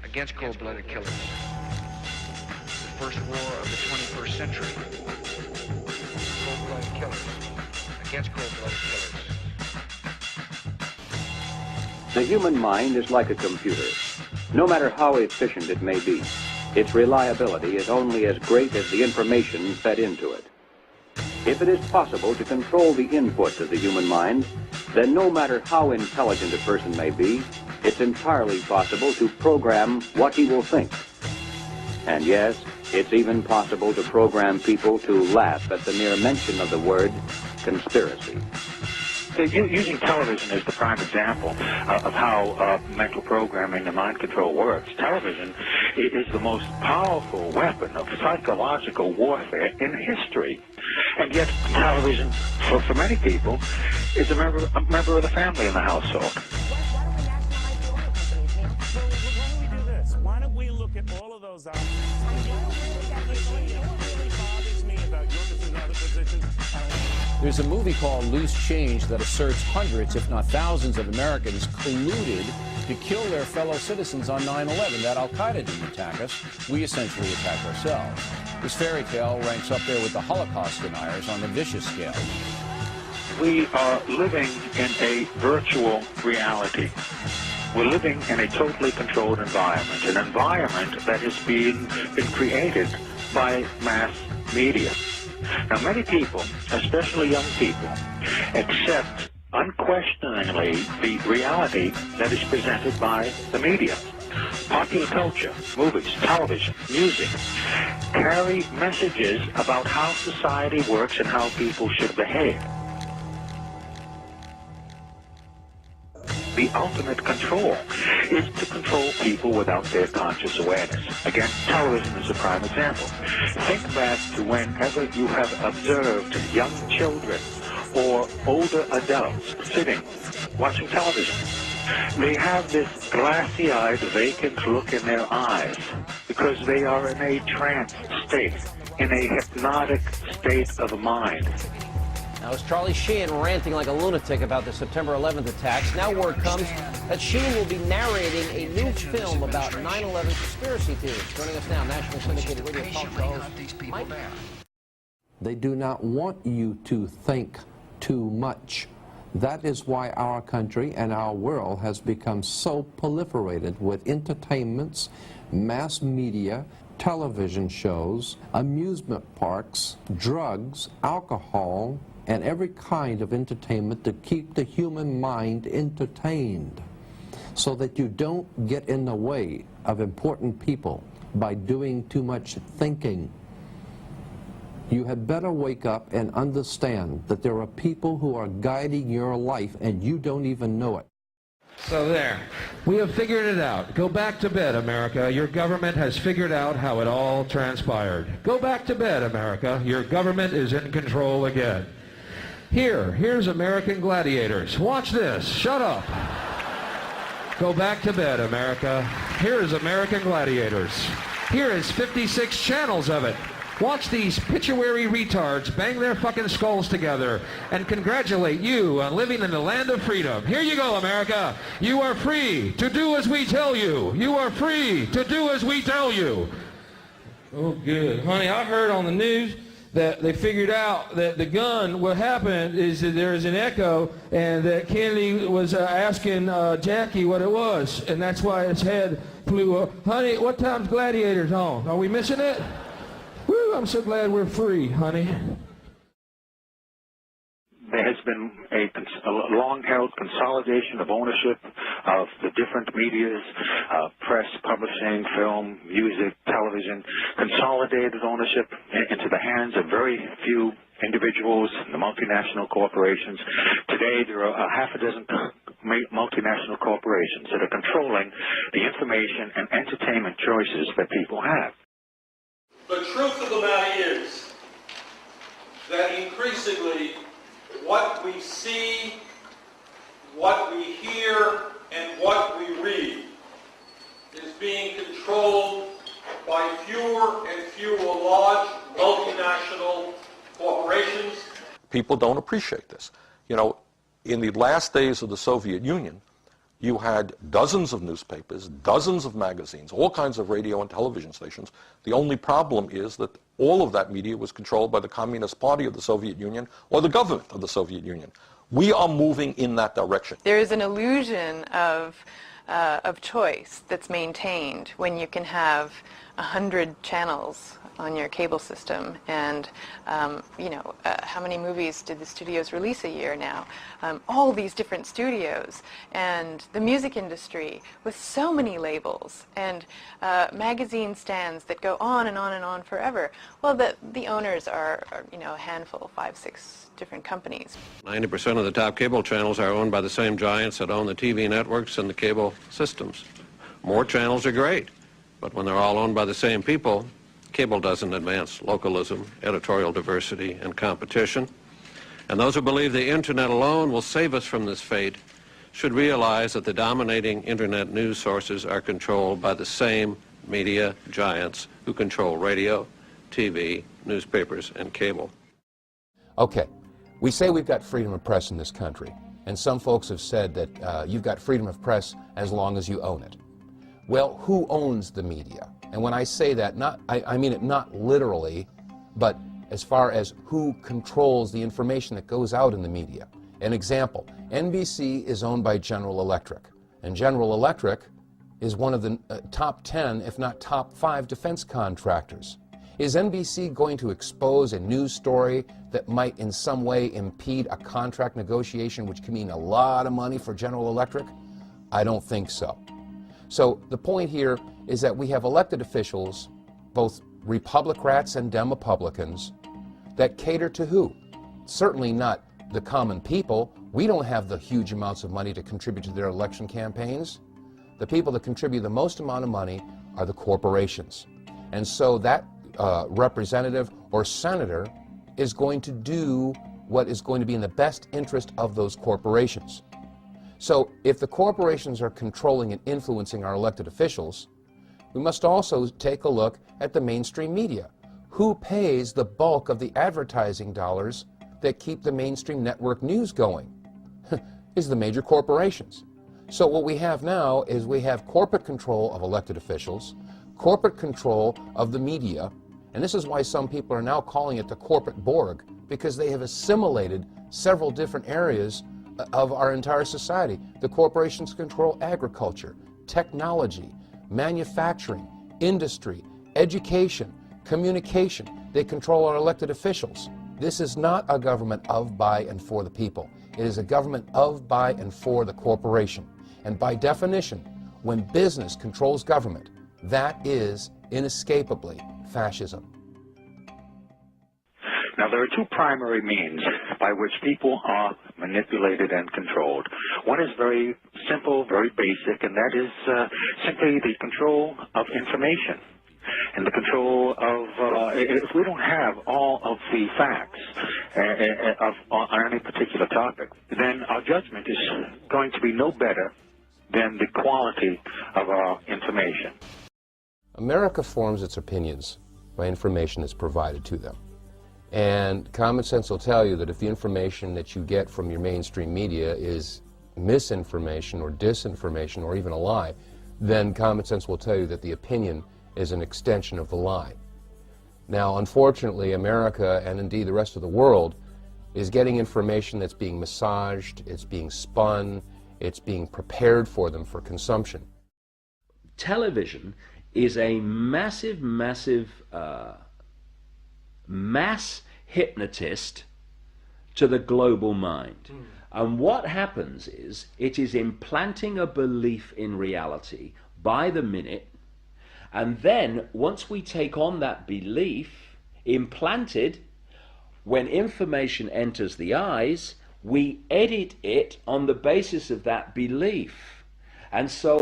against cold-blooded killers. The first war of the 21st century. Cold-blooded killers against cold-blooded killers. The human mind is like a computer. No matter how efficient it may be, its reliability is only as great as the information fed into it. If it is possible to control the inputs of the human mind, then no matter how intelligent a person may be, it's entirely possible to program what he will think. And yes, it's even possible to program people to laugh at the mere mention of the word conspiracy. Using television as the prime example of how mental programming and mind control works, television is the most powerful weapon of psychological warfare in history. And yet television, for many people, is a member of the family in the household. Why don't we do this? Why don't we look at all of those options? There's a movie called Loose Change that asserts hundreds, if not thousands, of Americans colluded to kill their fellow citizens on 9/11. That Al-Qaeda didn't attack us. We essentially attacked ourselves. This fairy tale ranks up there with the Holocaust deniers on the vicious scale. We are living in a virtual reality. We're living in a totally controlled environment, an environment that is been created by mass media. Now, many people, especially young people, accept unquestioningly the reality that is presented by the media. Popular culture, movies, television, music, carry messages about how society works and how people should behave. The ultimate control is to control people without their conscious awareness. Again, television is a prime example. Think back to whenever you have observed young children or older adults sitting, watching television. They have this glassy-eyed, vacant look in their eyes because they are in a trance state, in a hypnotic state of mind. Now, as Charlie Sheen ranting like a lunatic about the September 11th attacks, now word comes that Sheen will be narrating a new film about 9/11 conspiracy theories. Joining us now, national syndicated radio talk show host Mike. They do not want you to think too much. That is why our country and our world has become so proliferated with entertainments, mass media, television shows, amusement parks, drugs, alcohol, and every kind of entertainment to keep the human mind entertained so that you don't get in the way of important people by doing too much thinking. You had better wake up and understand that there are people who are guiding your life and you don't even know it. So there, we have figured it out. Go back to bed, America. Your government has figured out how it all transpired. Go back to bed, America. Your government is in control again. Here's American gladiators. Watch this. Shut up. Go back to bed, America. Here's American gladiators. Here is 56 channels of it. Watch these pituitary retards bang their fucking skulls together and congratulate you on living in the land of freedom. Here you go, America. You are free to do as we tell you. You are free to do as we tell you. Oh, good. Honey, I heard on the news that they figured out that the gun, what happened is that there is an echo and that Kennedy was asking Jackie what it was, and that's why his head flew up. Honey, what time's Gladiators on? Are we missing it? Woo, I'm so glad we're free, honey. There has been a long-held consolidation of ownership of the different medias, press, publishing, film, music, television, consolidated ownership into the hands of very few individuals, the multinational corporations. Today, there are a half a dozen multinational corporations that are controlling the information and entertainment choices that people have. The truth of the matter is that increasingly what we see, what we hear, and what we read is being controlled by fewer and fewer large multinational corporations. People don't appreciate this. You know, in the last days of the Soviet Union, You had dozens of newspapers, dozens of magazines, all kinds of radio and television stations. The only problem is that all of that media was controlled by the Communist Party of the Soviet Union or the government of the Soviet Union. We are moving in that direction. There is an illusion of choice that's maintained when you can have 100 channels on your cable system, and how many movies did the studios release a year now? All these different studios, and the music industry with so many labels, and magazine stands that go on and on and on forever. Well, the owners are a handful, 5, 6 different companies. 90% of the top cable channels are owned by the same giants that own the TV networks and the cable systems. More channels are great, but when they're all owned by the same people, cable doesn't advance localism, editorial diversity, and competition. And those who believe the internet alone will save us from this fate should realize that the dominating internet news sources are controlled by the same media giants who control radio, TV, newspapers, and cable. Okay, we say we've got freedom of press in this country, and some folks have said that you've got freedom of press as long as you own it. Well, who owns the media? And when I say that, I mean it not literally, but as far as who controls the information that goes out in the media. An example, NBC is owned by General Electric, and General Electric is one of the top 10, if not top 5 defense contractors. Is NBC going to expose a news story that might in some way impede a contract negotiation, which can mean a lot of money for General Electric? I don't think so. So the point here is that we have elected officials, both Republicrats and Demopublicans, that cater to who? Certainly not the common people. We don't have the huge amounts of money to contribute to their election campaigns. The people that contribute the most amount of money are the corporations. And so that representative or senator is going to do what is going to be in the best interest of those corporations. So if the corporations are controlling and influencing our elected officials, we must also take a look at the mainstream media. Who pays the bulk of the advertising dollars that keep the mainstream network news going? Is the major corporations. So what we have now is we have corporate control of elected officials, corporate control of the media, and this is why some people are now calling it the corporate Borg, because they have assimilated several different areas of our entire society. The corporations control agriculture, technology, manufacturing, industry, education, communication. They control our elected officials. This is not a government of, by, and for the people. It is a government of, by, and for the corporation. And by definition, when business controls government, that is inescapably fascism. Now, there are two primary means by which people are manipulated and controlled. One is very simple, very basic, and that is simply the control of information and the control of, if we don't have all of the facts on any particular topic, then our judgment is going to be no better than the quality of our information. America forms its opinions by information that's provided to them. And common sense will tell you that if the information that you get from your mainstream media is misinformation or disinformation or even a lie, then common sense will tell you that the opinion is an extension of the lie. Now, unfortunately, America, and indeed the rest of the world, is getting information that's being massaged, it's being spun, it's being prepared for them for consumption. Television is a massive mass hypnotist to the global mind. And what happens is it is implanting a belief in reality by the minute, and then once we take on that belief implanted, when information enters the eyes, we edit it on the basis of that belief. And so